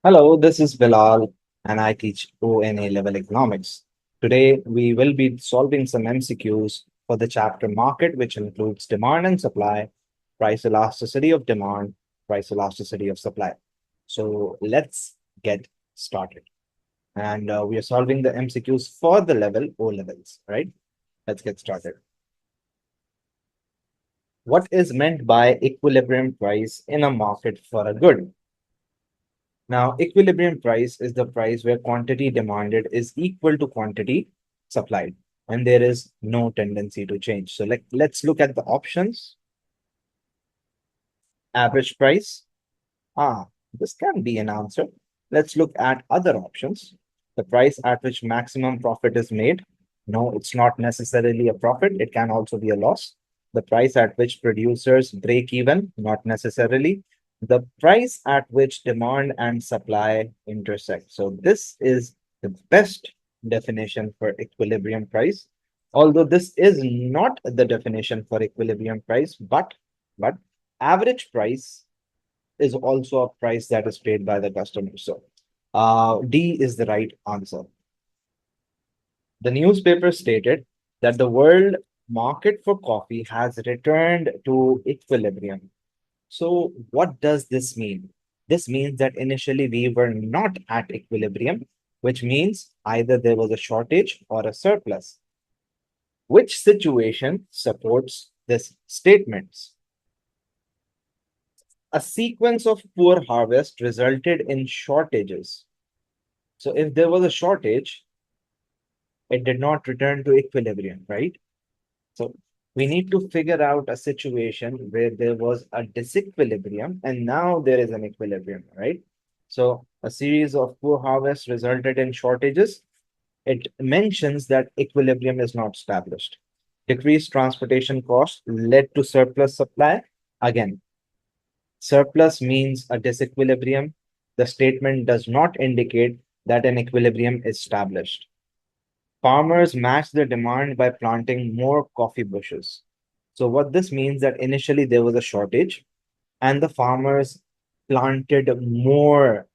Hello, this is Bilal, and I teach ONA level economics. Today, we will be solving some MCQs for the chapter market, which includes demand and supply, price elasticity of demand, price elasticity of supply. So let's get started. And we are solving the MCQs for the level O levels, right? Let's get started. What is meant by equilibrium price in a market for a good? Now, equilibrium price is the price where quantity demanded is equal to quantity supplied, and there is no tendency to change. So let's look at the options. Average price. This can be an answer. Let's look at other options. The price at which maximum profit is made. No, it's not necessarily a profit. It can also be a loss. The price at which producers break even, not necessarily. The price at which demand and supply intersect. So this is the best definition for equilibrium price. Although this is not the definition for equilibrium price, but average price is also a price that is paid by the customer. So D is the right answer. The newspaper stated that the world market for coffee has returned to equilibrium. So what does this mean? This means that initially we were not at equilibrium, which means either there was a shortage or a surplus. Which situation supports this statement? A sequence of poor harvest resulted in shortages. So if there was a shortage, it did not return to equilibrium, right? So we need to figure out a situation where there was a disequilibrium and now there is an equilibrium, right? So a series of poor harvests resulted in shortages. It mentions that equilibrium is not established. Decreased transportation costs led to surplus supply. Again, surplus means a disequilibrium. The statement does not indicate that an equilibrium is established. Farmers match the demand by planting more coffee bushes. So what this means that initially there was a shortage and the farmers planted more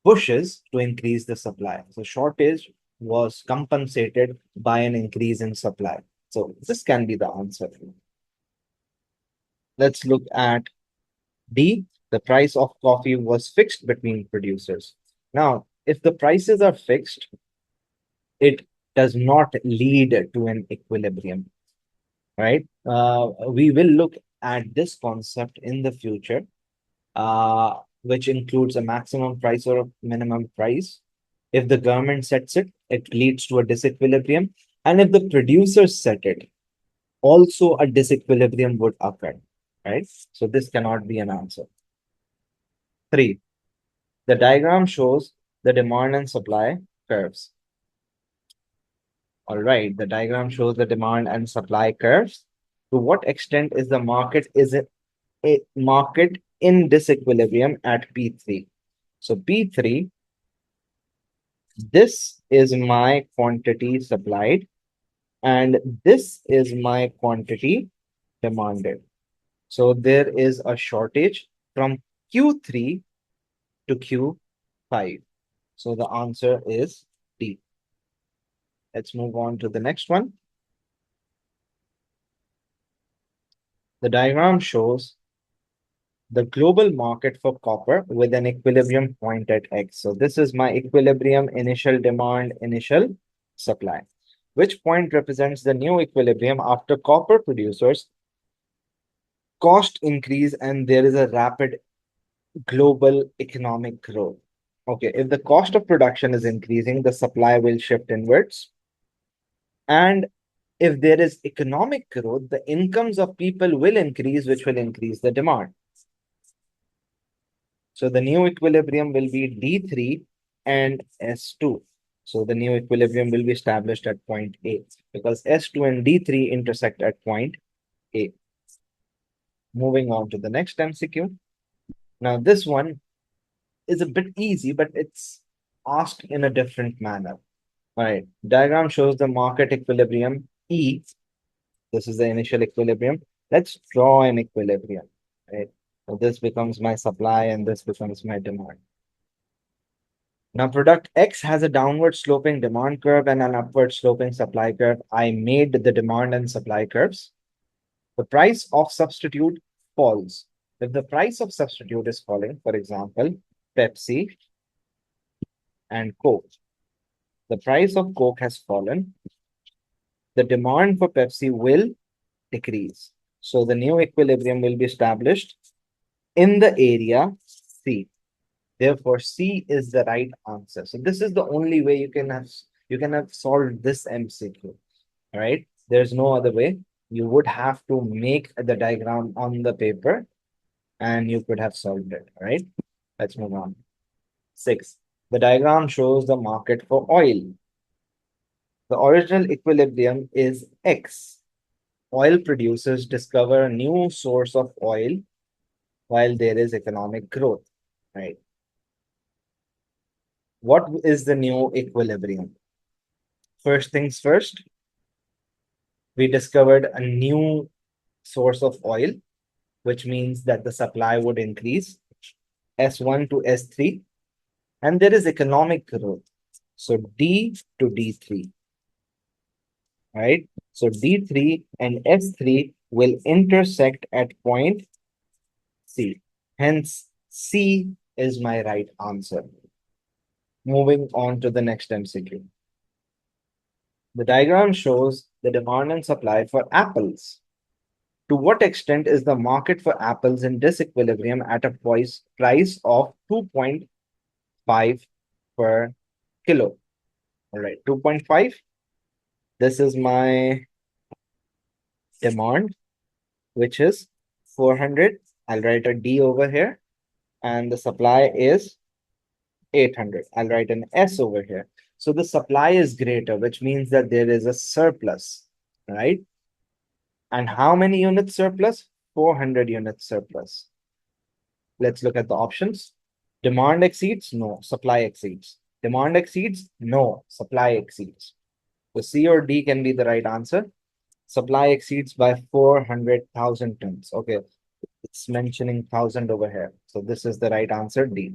bushes to increase the supply. So shortage was compensated by an increase in supply. So this can be the answer. Let's look at D. The price of coffee was fixed between producers. Now, if the prices are fixed, it does not lead to an equilibrium, right? We will look at this concept in the future, which includes a maximum price or a minimum price. If the government sets it, it leads to a disequilibrium. And if the producers set it, also a disequilibrium would occur, right? So this cannot be an answer. 3. The diagram shows the demand and supply curves. All right, the diagram shows the demand and supply curves. To what extent is the market a market in disequilibrium at P3? So P3, this is my quantity supplied, and this is my quantity demanded. So there is a shortage from Q3 to Q5. So the answer is D. Let's move on to the next one. The diagram shows the global market for copper with an equilibrium point at X. So this is my equilibrium, initial demand, initial supply. Which point represents the new equilibrium after copper producers cost increase and there is a rapid global economic growth. Okay, if the cost of production is increasing, the supply will shift inwards. And if there is economic growth, the incomes of people will increase, which will increase the demand. So the new equilibrium will be D3 and S2. So the new equilibrium will be established at point A because S2 and D3 intersect at point A. Moving on to the next MCQ. Now this one is a bit easy, but it's asked in a different manner. All right. Diagram shows the market equilibrium E. This is the initial equilibrium. Let's draw an equilibrium. Right. So this becomes my supply and this becomes my demand. Now, product X has a downward sloping demand curve and an upward sloping supply curve. I made the demand and supply curves. The price of substitute falls. If the price of substitute is falling, for example, Pepsi and Coke, the price of Coke has fallen, the demand for Pepsi will decrease. So the new equilibrium will be established in the area C. Therefore, C is the right answer. So this is the only way you can have solved this MCQ. Right? There's no other way. You would have to make the diagram on the paper and you could have solved it. Right? Let's move on. 6. The diagram shows the market for oil. The original equilibrium is X. Oil producers discover a new source of oil while there is economic growth. Right? What is the new equilibrium? First things first, we discovered a new source of oil, which means that the supply would increase S1 to S3, and there is economic growth. So D to D3, right? So D3 and S3 will intersect at point C. Hence, C is my right answer. Moving on to the next MCQ. The diagram shows the demand and supply for apples. To what extent is the market for apples in disequilibrium at a price of 2.5 per kilo? All right, 2.5. This is my demand, which is 400. I'll write a D over here. And the supply is 800. I'll write an S over here. So the supply is greater, which means that there is a surplus, right? And how many units surplus? 400 units surplus. Let's look at the options. Demand exceeds? No. Supply exceeds. Demand exceeds? No. Supply exceeds. So C or D can be the right answer. Supply exceeds by 400,000 tons. Okay. It's mentioning 1,000 over here. So this is the right answer, D.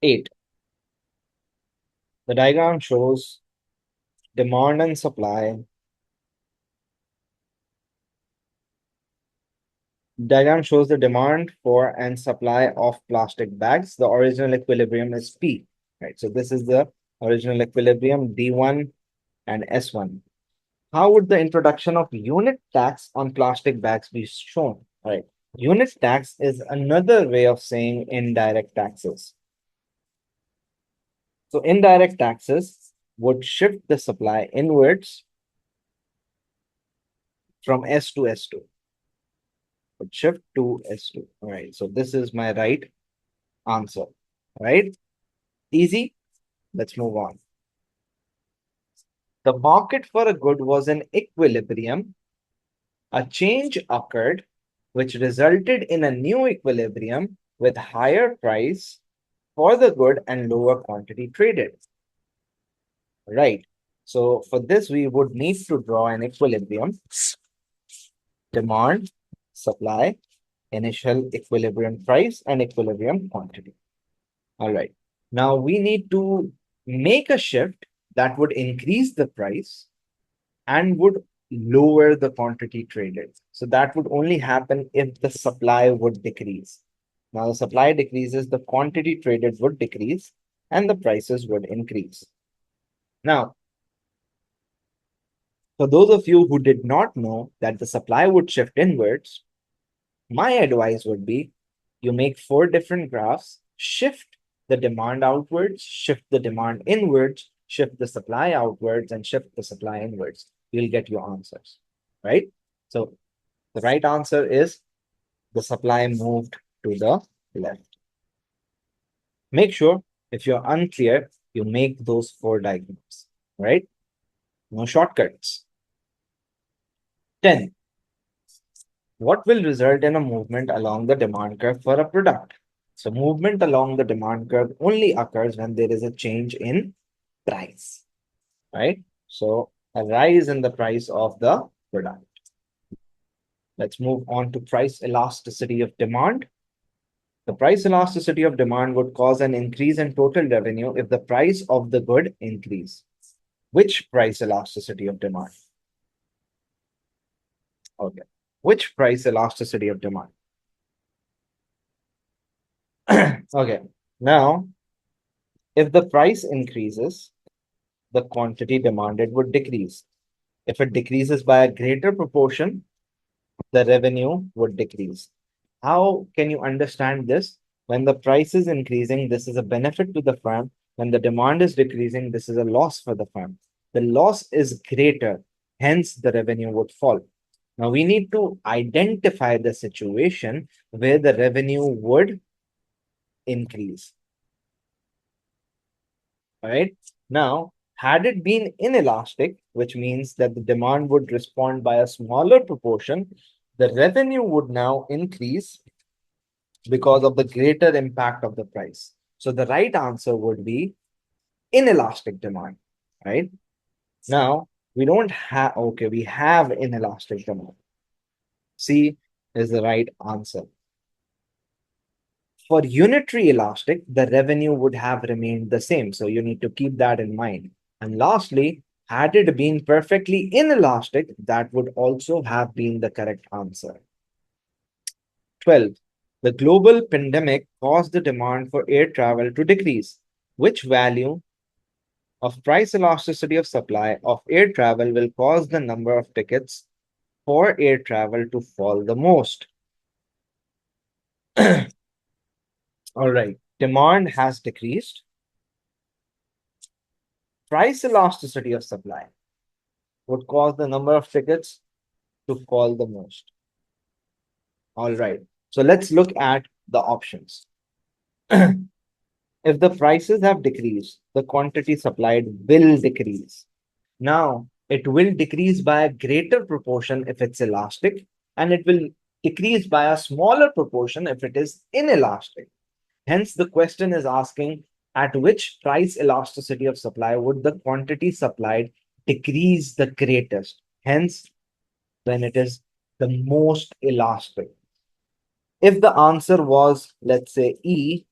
8. The diagram shows demand and supply. Diagram shows the demand for and supply of plastic bags. The original equilibrium is P, right? So this is the original equilibrium, D1 and S1. How would the introduction of unit tax on plastic bags be shown? Right. Unit tax is another way of saying indirect taxes. So indirect taxes would shift the supply inwards from S to S2. Would shift to S2. All right. So this is my right answer. Right? Easy. Let's move on. The market for a good was in equilibrium. A change occurred which resulted in a new equilibrium with higher price for the good and lower quantity traded. Right. So for this, we would need to draw an equilibrium. Demand, supply, initial equilibrium price, and equilibrium quantity. All right. Now we need to make a shift that would increase the price and would lower the quantity traded. So that would only happen if the supply would decrease. Now the supply decreases, the quantity traded would decrease, and the prices would increase. Now, for those of you who did not know that the supply would shift inwards, my advice would be you make 4 different graphs, shift the demand outwards, shift the demand inwards, shift the supply outwards, and shift the supply inwards. You'll get your answers, right? So the right answer is the supply moved to the left. Make sure if you're unclear, you make those 4 diagrams, right? No shortcuts. 10. What will result in a movement along the demand curve for a product? So movement along the demand curve only occurs when there is a change in price, right? So a rise in the price of the product. Let's move on to price elasticity of demand. The price elasticity of demand would cause an increase in total revenue if the price of the good increase. Which price elasticity of demand? Okay. Which price elasticity of demand? Okay. Now, if the price increases, the quantity demanded would decrease. If it decreases by a greater proportion, the revenue would decrease. How can you understand this? When the price is increasing, this is a benefit to the firm. When the demand is decreasing, this is a loss for the firm. The loss is greater, hence the revenue would fall. Now we need to identify the situation where the revenue would increase. All right. Now, had it been inelastic, which means that the demand would respond by a smaller proportion, the revenue would now increase because of the greater impact of the price. So the right answer would be inelastic demand, right? Now, we don't have, okay, we have inelastic demand. C is the right answer. For unitary elastic, the revenue would have remained the same. So you need to keep that in mind. And lastly, had it been perfectly inelastic, that would also have been the correct answer. 12. The global pandemic caused the demand for air travel to decrease. Which value of price elasticity of supply of air travel will cause the number of tickets for air travel to fall the most? All right. Demand has decreased. Price elasticity of supply would cause the number of tickets to fall the most. All right. So let's look at the options. If the prices have decreased, the quantity supplied will decrease. Now, it will decrease by a greater proportion if it's elastic, and it will decrease by a smaller proportion if it is inelastic. Hence, the question is asking at which price elasticity of supply would the quantity supplied decrease the greatest? Hence, when it is the most elastic. If the answer was, let's say, E,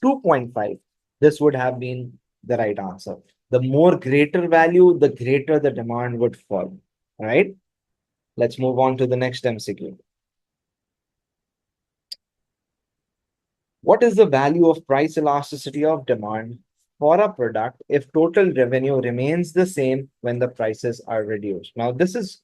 2.5, this would have been the right answer. The more greater value, the greater the demand would fall. All right. Let's move on to the next MCQ. What is the value of price elasticity of demand for a product if total revenue remains the same when the prices are reduced? Now, this is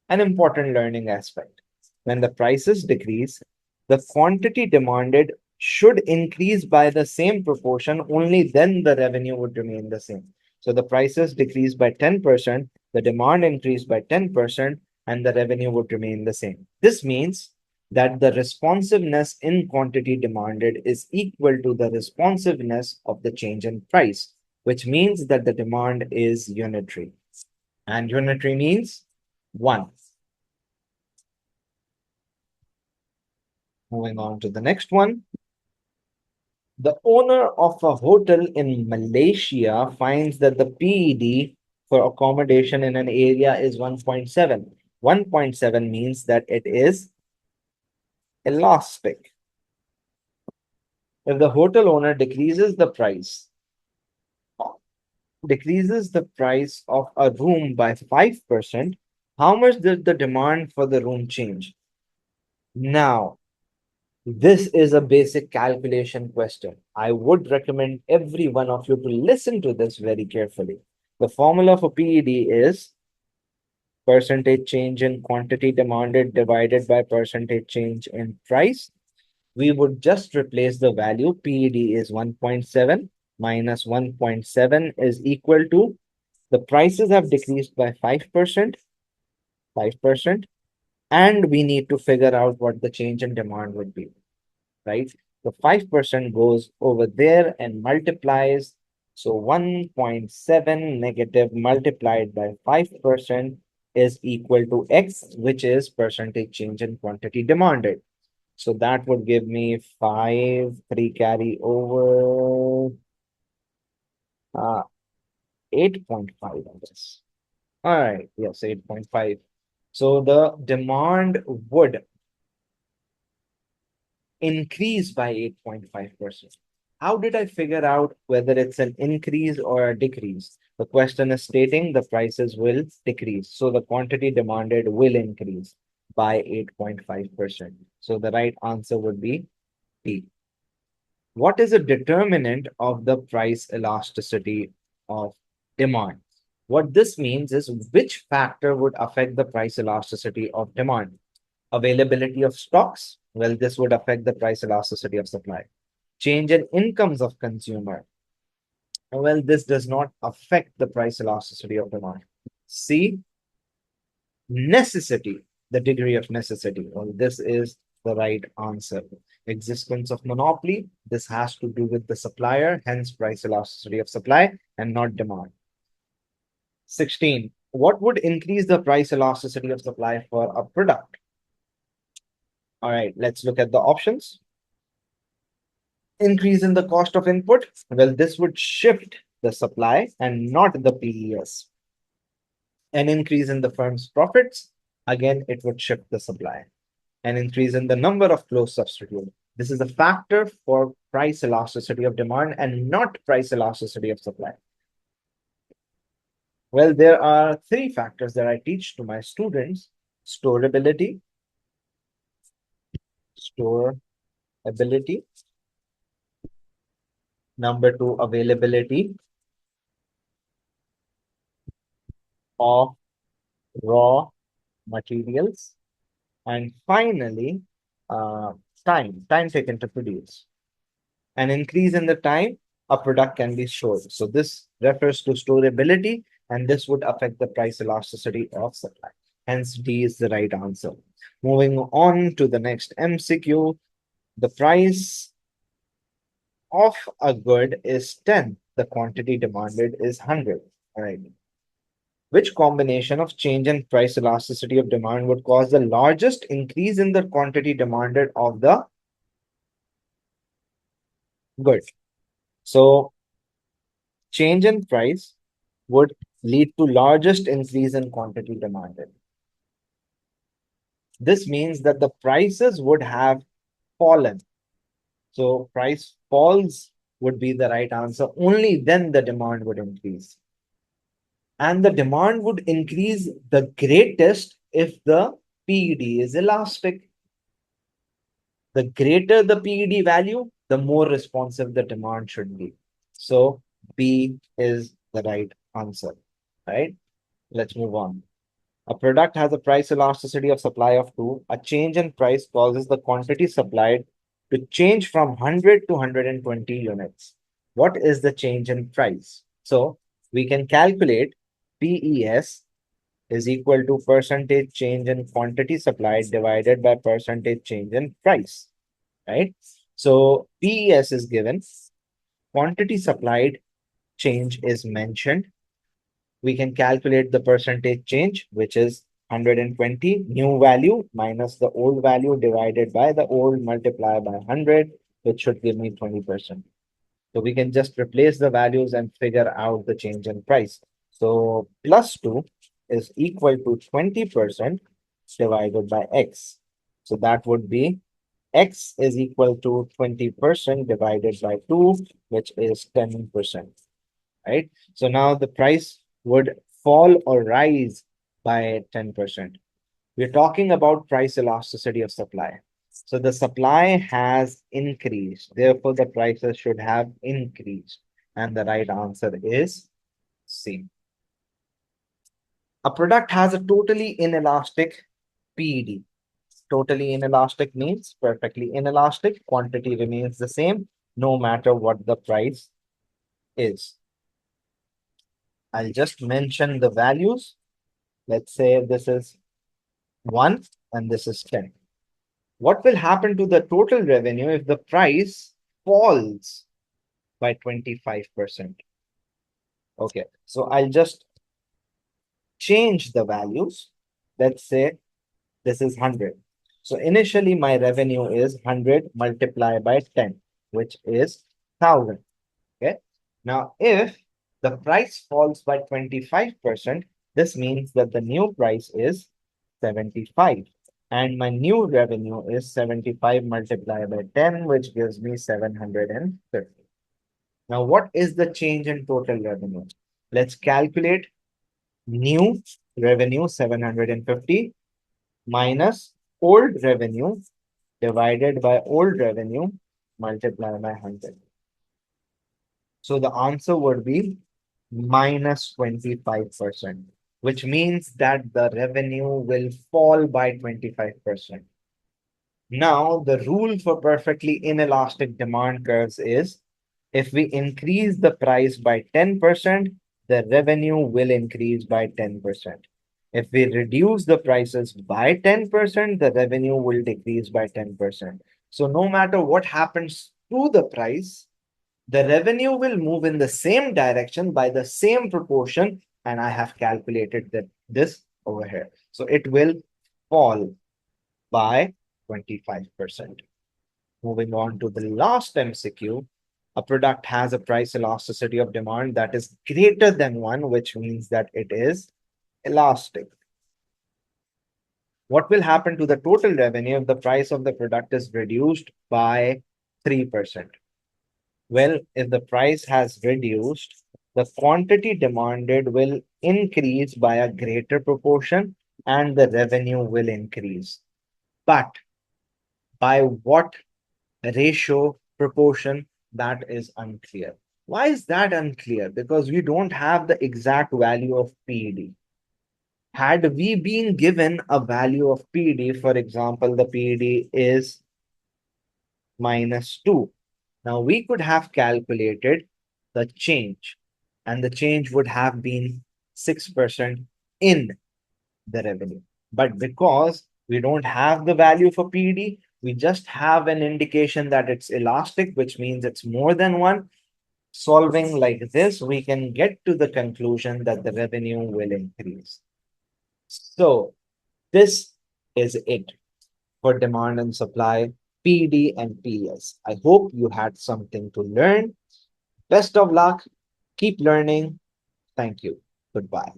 an important learning aspect. When the prices decrease, the quantity demanded should increase by the same proportion, only then the revenue would remain the same. So the prices decrease by 10%, the demand increased by 10%, and the revenue would remain the same. This means that the responsiveness in quantity demanded is equal to the responsiveness of the change in price, which means that the demand is unitary. And unitary means 1. Moving on to the next one. The owner of a hotel in Malaysia finds that the PED for accommodation in an area is 1.7. 1.7 means that it is elastic. If the hotel owner decreases the price of a room by 5%, how much does the demand for the room change? Now, this is a basic calculation question. I would recommend every one of you to listen to this very carefully. The formula for PED is percentage change in quantity demanded divided by percentage change in price. We would just replace the value. PED is 1.7 minus 1.7 is equal to the prices have decreased by 5%, 5%, and we need to figure out what the change in demand would be, right? The 5% goes over there and multiplies. So 1.7 negative multiplied by 5% is equal to X, which is percentage change in quantity demanded. So that would give me 5, 3 carry over 8.5, I guess. All right, yes, 8.5. So the demand would increase by 8.5%. How did I figure out whether it's an increase or a decrease? The question is stating the prices will decrease. So the quantity demanded will increase by 8.5%. So the right answer would be D. What is a determinant of the price elasticity of demand? What this means is which factor would affect the price elasticity of demand? Availability of stocks? Well, this would affect the price elasticity of supply. Change in incomes of consumer? Well, this does not affect the price elasticity of demand. C, necessity, the degree of necessity. Well, this is the right answer. Existence of monopoly, this has to do with the supplier, hence price elasticity of supply and not demand. 16, what would increase the price elasticity of supply for a product? All right, let's look at the options. Increase in the cost of input. Well, this would shift the supply and not the PES. An increase in the firm's profits. Again, it would shift the supply. An increase in the number of close substitute. This is a factor for price elasticity of demand and not price elasticity of supply. Well, there are three factors that I teach to my students: storability, storability, number two, availability of raw materials, and finally, time taken to produce. An increase in the time a product can be stored. So this refers to storability, and this would affect the price elasticity of supply. Hence, D is the right answer. Moving on to the next MCQ, the price of a good is 10. The quantity demanded is 100. All right. Which combination of change in price elasticity of demand would cause the largest increase in the quantity demanded of the good? So change in price would lead to largest increase in quantity demanded. This means that the prices would have fallen. So price falls would be the right answer. Only then the demand would increase. And the demand would increase the greatest if the PED is elastic. The greater the PED value, the more responsive the demand should be. So B is the right answer, right? Let's move on. A product has a price elasticity of supply of 2. A change in price causes the quantity supplied to change from 100 to 120 units. What is the change in price? So we can calculate PES is equal to percentage change in quantity supplied divided by percentage change in price, right? So PES is given, quantity supplied change is mentioned. We can calculate the percentage change, which is 120 new value minus the old value divided by the old multiplied by 100, which should give me 20%. So we can just replace the values and figure out the change in price. So plus 2 is equal to 20% divided by X. So that would be X is equal to 20% divided by 2, which is 10%, right? So now the price would fall or rise by 10%. We're talking about price elasticity of supply. So the supply has increased. Therefore, the prices should have increased. And the right answer is C. A product has a totally inelastic PED. Totally inelastic means perfectly inelastic. Quantity remains the same no matter what the price is. I'll just mention the values. Let's say this is 1 and this is 10. What will happen to the total revenue if the price falls by 25%? Okay, so I'll just change the values. Let's say this is 100. So initially my revenue is 100 multiplied by 10, which is 1000. Okay. Now, if the price falls by 25%, this means that the new price is 75. And my new revenue is 75 multiplied by 10, which gives me 750. Now, what is the change in total revenue? Let's calculate new revenue 750 minus old revenue divided by old revenue multiplied by 100. So the answer would be minus 25%, which means that the revenue will fall by 25%. Now, the rule for perfectly inelastic demand curves is if we increase the price by 10%, the revenue will increase by 10%. If we reduce the prices by 10%, the revenue will decrease by 10%. So no matter what happens to the price, the revenue will move in the same direction by the same proportion, and I have calculated that this over here. So it will fall by 25%. Moving on to the last MCQ, a product has a price elasticity of demand that is greater than 1, which means that it is elastic. What will happen to the total revenue if the price of the product is reduced by 3%? Well, if the price has reduced, the quantity demanded will increase by a greater proportion and the revenue will increase. But by what ratio, proportion, that is unclear. Why is that unclear? Because we don't have the exact value of PED. Had we been given a value of PED, for example, the PED is minus 2. Now we could have calculated the change, and the change would have been 6% in the revenue. But because we don't have the value for PED, we just have an indication that it's elastic, which means it's more than 1. Solving like this, we can get to the conclusion that the revenue will increase. So this is it for demand and supply, PED and PES. I hope you had something to learn. Best of luck. Keep learning. Thank you. Goodbye.